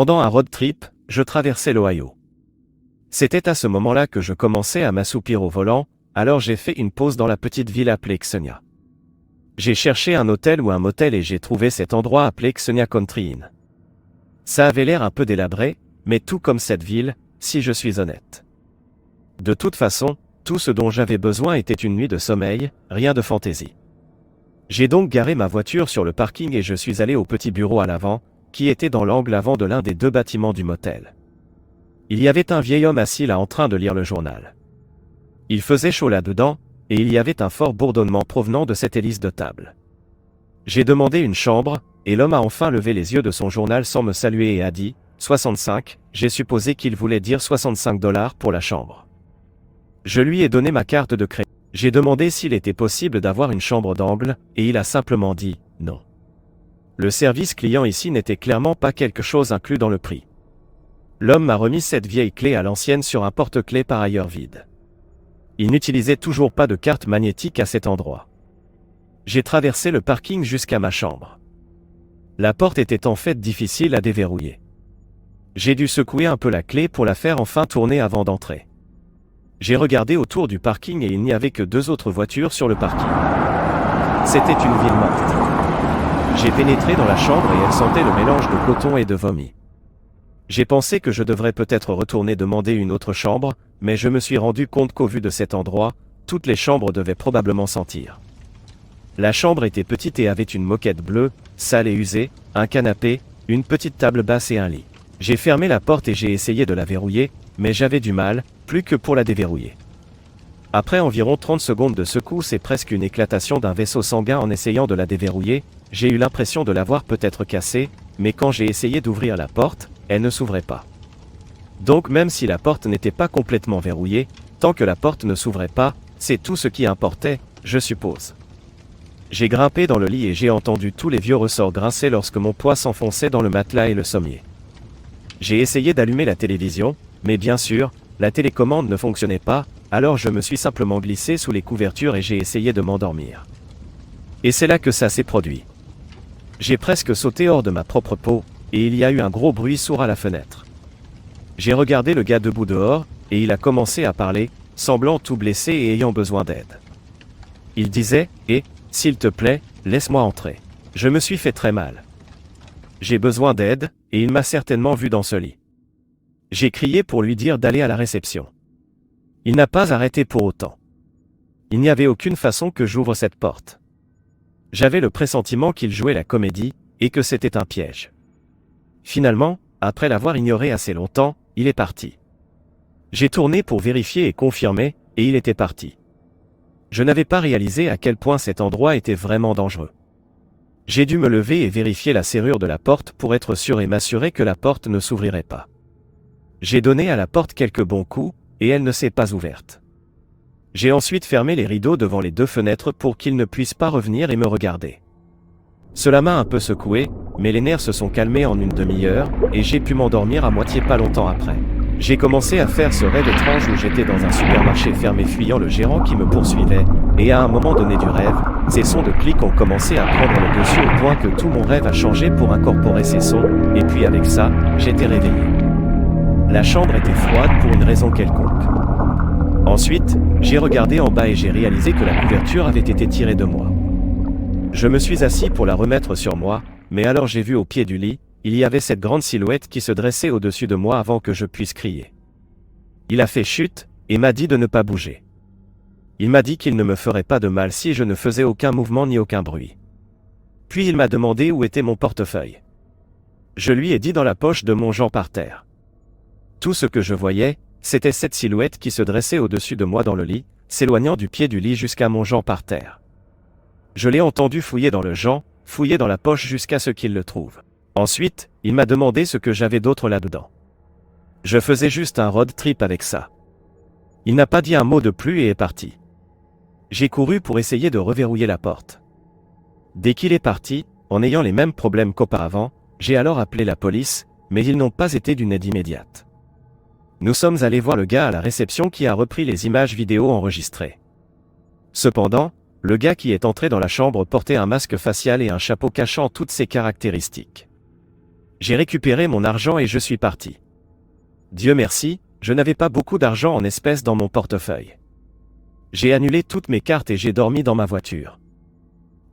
Pendant un road trip, je traversais l'Ohio. C'était à ce moment-là que je commençais à m'assoupir au volant, alors j'ai fait une pause dans la petite ville appelée Xenia. J'ai cherché un hôtel ou un motel et j'ai trouvé cet endroit appelé Xenia Country Inn. Ça avait l'air un peu délabré, mais tout comme cette ville, si je suis honnête. De toute façon, tout ce dont j'avais besoin était une nuit de sommeil, rien de fantaisie. J'ai donc garé ma voiture sur le parking et je suis allé au petit bureau à l'avant, qui était dans l'angle avant de l'un des deux bâtiments du motel. Il y avait un vieil homme assis là en train de lire le journal. Il faisait chaud là-dedans, et il y avait un fort bourdonnement provenant de cette hélice de table. J'ai demandé une chambre, et l'homme a enfin levé les yeux de son journal sans me saluer et a dit « 65 », j'ai supposé qu'il voulait dire $65 pour la chambre. Je lui ai donné ma carte de crédit. J'ai demandé s'il était possible d'avoir une chambre d'angle, et il a simplement dit « non ». Le service client ici n'était clairement pas quelque chose inclus dans le prix. L'homme m'a remis cette vieille clé à l'ancienne sur un porte-clés par ailleurs vide. Il n'utilisait toujours pas de carte magnétique à cet endroit. J'ai traversé le parking jusqu'à ma chambre. La porte était en fait difficile à déverrouiller. J'ai dû secouer un peu la clé pour la faire enfin tourner avant d'entrer. J'ai regardé autour du parking et il n'y avait que 2 autres voitures sur le parking. C'était une ville morte. J'ai pénétré dans la chambre et elle sentait le mélange de coton et de vomi. J'ai pensé que je devrais peut-être retourner demander une autre chambre, mais je me suis rendu compte qu'au vu de cet endroit, toutes les chambres devaient probablement sentir. La chambre était petite et avait une moquette bleue, sale et usée, un canapé, une petite table basse et un lit. J'ai fermé la porte et j'ai essayé de la verrouiller, mais j'avais du mal, plus que pour la déverrouiller. Après environ 30 secondes de secousse et presque une éclatation d'un vaisseau sanguin en essayant de la déverrouiller, j'ai eu l'impression de l'avoir peut-être cassée, mais quand j'ai essayé d'ouvrir la porte, elle ne s'ouvrait pas. Donc même si la porte n'était pas complètement verrouillée, tant que la porte ne s'ouvrait pas, c'est tout ce qui importait, je suppose. J'ai grimpé dans le lit et j'ai entendu tous les vieux ressorts grincer lorsque mon poids s'enfonçait dans le matelas et le sommier. J'ai essayé d'allumer la télévision, mais bien sûr, la télécommande ne fonctionnait pas, alors je me suis simplement glissé sous les couvertures et j'ai essayé de m'endormir. Et c'est là que ça s'est produit. J'ai presque sauté hors de ma propre peau, et il y a eu un gros bruit sourd à la fenêtre. J'ai regardé le gars debout dehors, et il a commencé à parler, semblant tout blessé et ayant besoin d'aide. Il disait « s'il te plaît, laisse-moi entrer. Je me suis fait très mal. J'ai besoin d'aide, et il m'a certainement vu dans ce lit. » J'ai crié pour lui dire d'aller à la réception. Il n'a pas arrêté pour autant. Il n'y avait aucune façon que j'ouvre cette porte. J'avais le pressentiment qu'il jouait la comédie, et que c'était un piège. Finalement, après l'avoir ignoré assez longtemps, il est parti. J'ai tourné pour vérifier et confirmer, et il était parti. Je n'avais pas réalisé à quel point cet endroit était vraiment dangereux. J'ai dû me lever et vérifier la serrure de la porte pour être sûr et m'assurer que la porte ne s'ouvrirait pas. J'ai donné à la porte quelques bons coups, et elle ne s'est pas ouverte. J'ai ensuite fermé les rideaux devant les 2 fenêtres pour qu'ils ne puissent pas revenir et me regarder. Cela m'a un peu secoué, mais les nerfs se sont calmés en une demi-heure, et j'ai pu m'endormir à moitié pas longtemps après. J'ai commencé à faire ce rêve étrange où j'étais dans un supermarché fermé fuyant le gérant qui me poursuivait, et à un moment donné du rêve, ces sons de clics ont commencé à prendre le dessus au point que tout mon rêve a changé pour incorporer ces sons, et puis avec ça, j'étais réveillé. La chambre était froide pour une raison quelconque. Ensuite, j'ai regardé en bas et j'ai réalisé que la couverture avait été tirée de moi. Je me suis assis pour la remettre sur moi, mais alors j'ai vu au pied du lit, il y avait cette grande silhouette qui se dressait au-dessus de moi avant que je puisse crier. Il a fait chut, et m'a dit de ne pas bouger. Il m'a dit qu'il ne me ferait pas de mal si je ne faisais aucun mouvement ni aucun bruit. Puis il m'a demandé où était mon portefeuille. Je lui ai dit dans la poche de mon Jean par terre. Tout ce que je voyais, c'était cette silhouette qui se dressait au-dessus de moi dans le lit, s'éloignant du pied du lit jusqu'à mon Jean par terre. Je l'ai entendu fouiller dans le Jean, fouiller dans la poche jusqu'à ce qu'il le trouve. Ensuite, il m'a demandé ce que j'avais d'autre là-dedans. Je faisais juste un road trip avec ça. Il n'a pas dit un mot de plus et est parti. J'ai couru pour essayer de reverrouiller la porte. Dès qu'il est parti, en ayant les mêmes problèmes qu'auparavant, j'ai alors appelé la police, mais ils n'ont pas été d'une aide immédiate. Nous sommes allés voir le gars à la réception qui a repris les images vidéo enregistrées. Cependant, le gars qui est entré dans la chambre portait un masque facial et un chapeau cachant toutes ses caractéristiques. J'ai récupéré mon argent et je suis parti. Dieu merci, je n'avais pas beaucoup d'argent en espèces dans mon portefeuille. J'ai annulé toutes mes cartes et j'ai dormi dans ma voiture.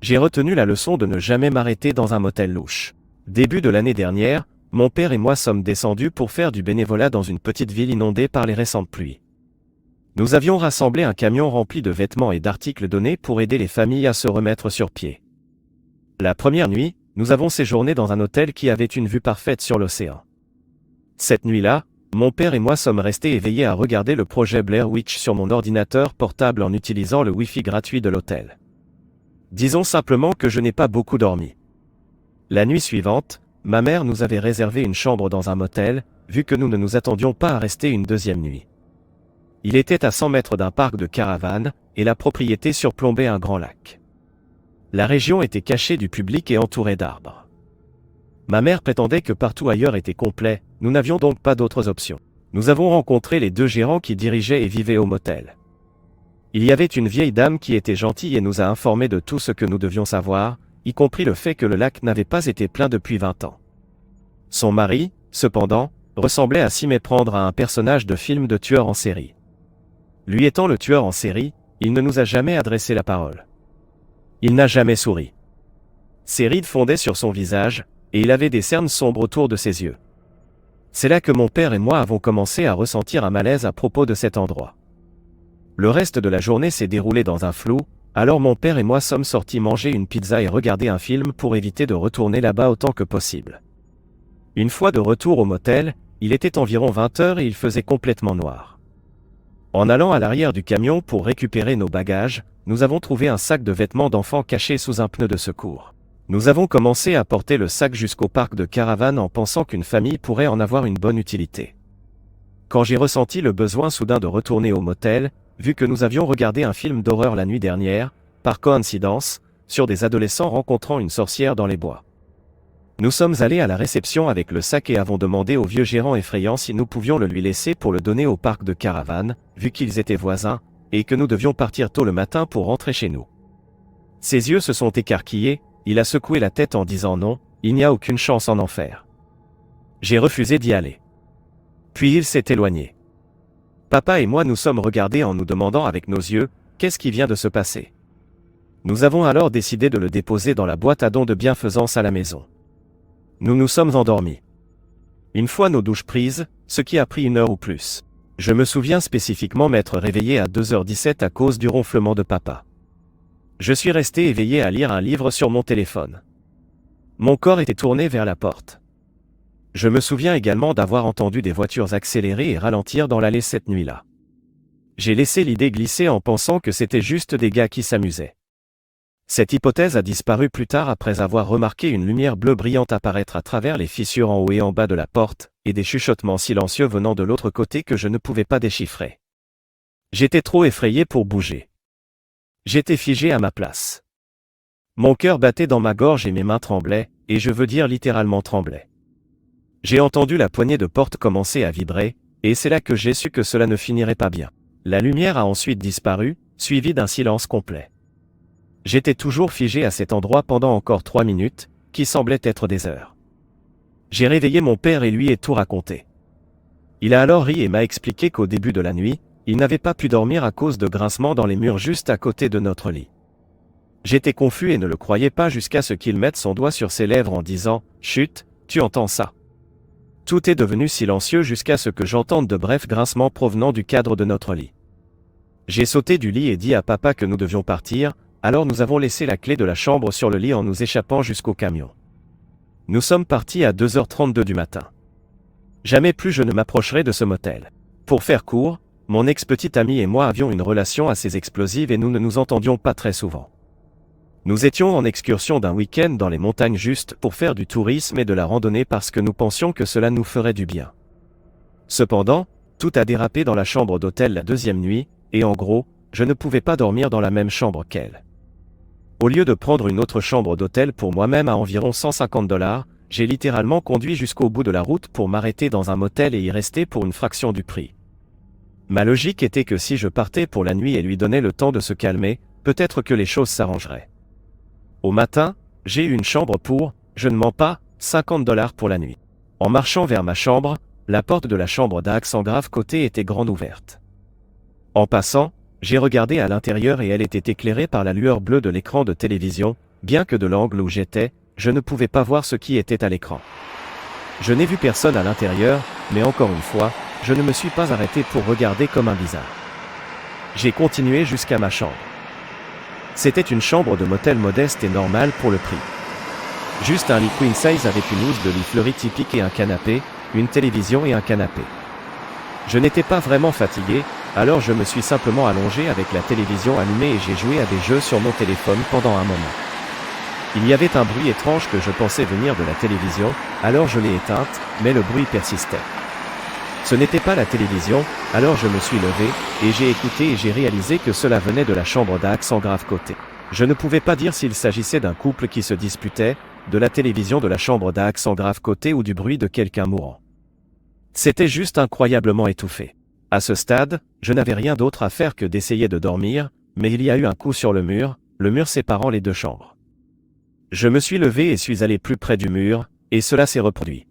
J'ai retenu la leçon de ne jamais m'arrêter dans un motel louche. Début de l'année dernière, mon père et moi sommes descendus pour faire du bénévolat dans une petite ville inondée par les récentes pluies. Nous avions rassemblé un camion rempli de vêtements et d'articles donnés pour aider les familles à se remettre sur pied. La première nuit, nous avons séjourné dans un hôtel qui avait une vue parfaite sur l'océan. Cette nuit-là, mon père et moi sommes restés éveillés à regarder le projet Blair Witch sur mon ordinateur portable en utilisant le Wi-Fi gratuit de l'hôtel. Disons simplement que je n'ai pas beaucoup dormi. La nuit suivante, ma mère nous avait réservé une chambre dans un motel, vu que nous ne nous attendions pas à rester une deuxième nuit. Il était à 100 mètres d'un parc de caravanes, et la propriété surplombait un grand lac. La région était cachée du public et entourée d'arbres. Ma mère prétendait que partout ailleurs était complet, nous n'avions donc pas d'autres options. Nous avons rencontré les deux gérants qui dirigeaient et vivaient au motel. Il y avait une vieille dame qui était gentille et nous a informés de tout ce que nous devions savoir, y compris le fait que le lac n'avait pas été plein depuis 20 ans. Son mari, cependant, ressemblait à s'y méprendre à un personnage de film de tueur en série. Lui étant le tueur en série, il ne nous a jamais adressé la parole. Il n'a jamais souri. Ses rides fondaient sur son visage, et il avait des cernes sombres autour de ses yeux. C'est là que mon père et moi avons commencé à ressentir un malaise à propos de cet endroit. Le reste de la journée s'est déroulé dans un flou, alors mon père et moi sommes sortis manger une pizza et regarder un film pour éviter de retourner là-bas autant que possible. Une fois de retour au motel, il était environ 20 heures et il faisait complètement noir. En allant à l'arrière du camion pour récupérer nos bagages, nous avons trouvé un sac de vêtements d'enfants caché sous un pneu de secours. Nous avons commencé à porter le sac jusqu'au parc de caravanes en pensant qu'une famille pourrait en avoir une bonne utilité. Quand j'ai ressenti le besoin soudain de retourner au motel, vu que nous avions regardé un film d'horreur la nuit dernière, par coïncidence, sur des adolescents rencontrant une sorcière dans les bois. Nous sommes allés à la réception avec le sac et avons demandé au vieux gérant effrayant si nous pouvions le lui laisser pour le donner au parc de caravanes, vu qu'ils étaient voisins, et que nous devions partir tôt le matin pour rentrer chez nous. Ses yeux se sont écarquillés, il a secoué la tête en disant non, il n'y a aucune chance en enfer. J'ai refusé d'y aller. Puis il s'est éloigné. Papa et moi nous sommes regardés en nous demandant avec nos yeux, qu'est-ce qui vient de se passer? Nous avons alors décidé de le déposer dans la boîte à dons de bienfaisance à la maison. Nous nous sommes endormis. Une fois nos douches prises, ce qui a pris 1 heure ou plus. Je me souviens spécifiquement m'être réveillé à 2h17 à cause du ronflement de papa. Je suis resté éveillé à lire un livre sur mon téléphone. Mon corps était tourné vers la porte. Je me souviens également d'avoir entendu des voitures accélérer et ralentir dans l'allée cette nuit-là. J'ai laissé l'idée glisser en pensant que c'était juste des gars qui s'amusaient. Cette hypothèse a disparu plus tard après avoir remarqué une lumière bleue brillante apparaître à travers les fissures en haut et en bas de la porte, et des chuchotements silencieux venant de l'autre côté que je ne pouvais pas déchiffrer. J'étais trop effrayé pour bouger. J'étais figé à ma place. Mon cœur battait dans ma gorge et mes mains tremblaient, et je veux dire littéralement tremblaient. J'ai entendu la poignée de porte commencer à vibrer, et c'est là que j'ai su que cela ne finirait pas bien. La lumière a ensuite disparu, suivie d'un silence complet. J'étais toujours figé à cet endroit pendant encore 3 minutes, qui semblaient être des heures. J'ai réveillé mon père et lui ai tout raconté. Il a alors ri et m'a expliqué qu'au début de la nuit, il n'avait pas pu dormir à cause de grincements dans les murs juste à côté de notre lit. J'étais confus et ne le croyais pas jusqu'à ce qu'il mette son doigt sur ses lèvres en disant « Chut, tu entends ça ?» Tout est devenu silencieux jusqu'à ce que j'entende de brefs grincements provenant du cadre de notre lit. J'ai sauté du lit et dit à papa que nous devions partir, alors nous avons laissé la clé de la chambre sur le lit en nous échappant jusqu'au camion. Nous sommes partis à 2h32 du matin. Jamais plus je ne m'approcherai de ce motel. Pour faire court, mon ex-petite amie et moi avions une relation assez explosive et nous ne nous entendions pas très souvent. Nous étions en excursion d'un week-end dans les montagnes juste pour faire du tourisme et de la randonnée parce que nous pensions que cela nous ferait du bien. Cependant, tout a dérapé dans la chambre d'hôtel la deuxième nuit, et en gros, je ne pouvais pas dormir dans la même chambre qu'elle. Au lieu de prendre une autre chambre d'hôtel pour moi-même à environ 150 $, j'ai littéralement conduit jusqu'au bout de la route pour m'arrêter dans un motel et y rester pour une fraction du prix. Ma logique était que si je partais pour la nuit et lui donnais le temps de se calmer, peut-être que les choses s'arrangeraient. Au matin, j'ai eu une chambre pour, je ne mens pas, $50 pour la nuit. En marchant vers ma chambre, la porte de la chambre d'Accent Grave Côté était grande ouverte. En passant, j'ai regardé à l'intérieur et elle était éclairée par la lueur bleue de l'écran de télévision, bien que de l'angle où j'étais, je ne pouvais pas voir ce qui était à l'écran. Je n'ai vu personne à l'intérieur, mais encore une fois, je ne me suis pas arrêté pour regarder comme un bizarre. J'ai continué jusqu'à ma chambre. C'était une chambre de motel modeste et normale pour le prix. Juste un lit queen size avec une housse de lit fleuri typique et un canapé, une télévision et un canapé. Je n'étais pas vraiment fatigué, alors je me suis simplement allongé avec la télévision allumée et j'ai joué à des jeux sur mon téléphone pendant un moment. Il y avait un bruit étrange que je pensais venir de la télévision, alors je l'ai éteinte, mais le bruit persistait. Ce n'était pas la télévision, alors je me suis levé, et j'ai écouté et j'ai réalisé que cela venait de la chambre d'Accent Grave Côté. Je ne pouvais pas dire s'il s'agissait d'un couple qui se disputait, de la télévision de la chambre d'Accent Grave Côté ou du bruit de quelqu'un mourant. C'était juste incroyablement étouffé. À ce stade, je n'avais rien d'autre à faire que d'essayer de dormir, mais il y a eu un coup sur le mur séparant les deux chambres. Je me suis levé et suis allé plus près du mur, et cela s'est reproduit.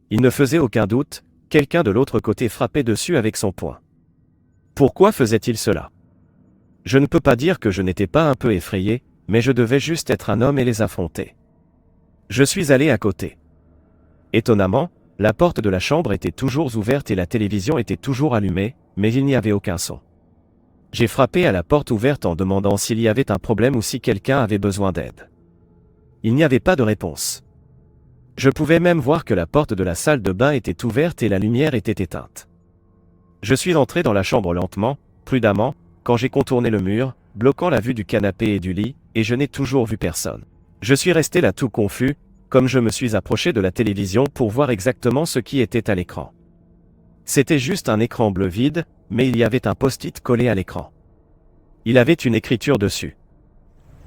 Il ne faisait aucun doute, quelqu'un de l'autre côté frappait dessus avec son poing. Pourquoi faisait-il cela? Je ne peux pas dire que je n'étais pas un peu effrayé, mais je devais juste être un homme et les affronter. Je suis allé à côté. Étonnamment, la porte de la chambre était toujours ouverte et la télévision était toujours allumée, mais il n'y avait aucun son. J'ai frappé à la porte ouverte en demandant s'il y avait un problème ou si quelqu'un avait besoin d'aide. Il n'y avait pas de réponse. Je pouvais même voir que la porte de la salle de bain était ouverte et la lumière était éteinte. Je suis entré dans la chambre lentement, prudemment, quand j'ai contourné le mur, bloquant la vue du canapé et du lit, et je n'ai toujours vu personne. Je suis resté là tout confus, comme je me suis approché de la télévision pour voir exactement ce qui était à l'écran. C'était juste un écran bleu vide, mais il y avait un post-it collé à l'écran. Il avait une écriture dessus.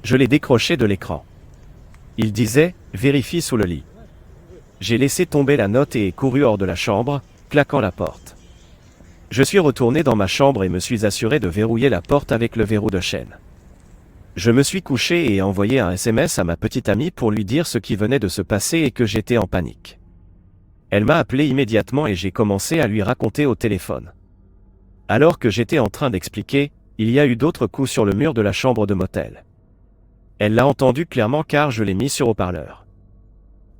Je l'ai décroché de l'écran. Il disait « Vérifie sous le lit ». J'ai laissé tomber la note et ai couru hors de la chambre, claquant la porte. Je suis retourné dans ma chambre et me suis assuré de verrouiller la porte avec le verrou de chaîne. Je me suis couché et ai envoyé un SMS à ma petite amie pour lui dire ce qui venait de se passer et que j'étais en panique. Elle m'a appelé immédiatement et j'ai commencé à lui raconter au téléphone. Alors que j'étais en train d'expliquer, il y a eu d'autres coups sur le mur de la chambre de motel. Elle l'a entendu clairement car je l'ai mis sur haut-parleur.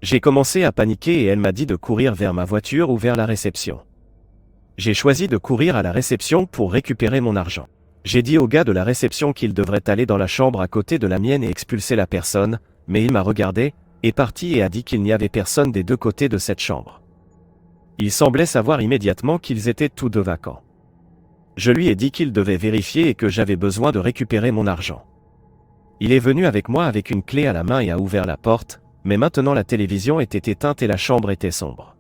J'ai commencé à paniquer et elle m'a dit de courir vers ma voiture ou vers la réception. J'ai choisi de courir à la réception pour récupérer mon argent. J'ai dit au gars de la réception qu'il devrait aller dans la chambre à côté de la mienne et expulser la personne, mais il m'a regardé, est parti et a dit qu'il n'y avait personne des deux côtés de cette chambre. Il semblait savoir immédiatement qu'ils étaient tous deux vacants. Je lui ai dit qu'il devait vérifier et que j'avais besoin de récupérer mon argent. Il est venu avec moi avec une clé à la main et a ouvert la porte, mais maintenant la télévision était éteinte et la chambre était sombre.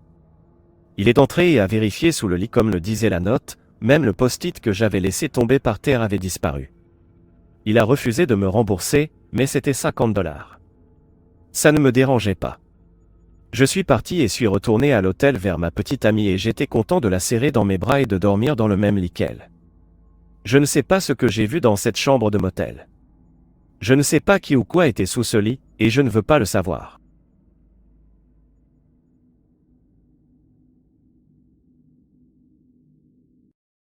Il est entré et a vérifié sous le lit comme le disait la note, même le post-it que j'avais laissé tomber par terre avait disparu. Il a refusé de me rembourser, mais c'était $50. Ça ne me dérangeait pas. Je suis parti et suis retourné à l'hôtel vers ma petite amie et j'étais content de la serrer dans mes bras et de dormir dans le même lit qu'elle. Je ne sais pas ce que j'ai vu dans cette chambre de motel. Je ne sais pas qui ou quoi était sous ce lit, et je ne veux pas le savoir.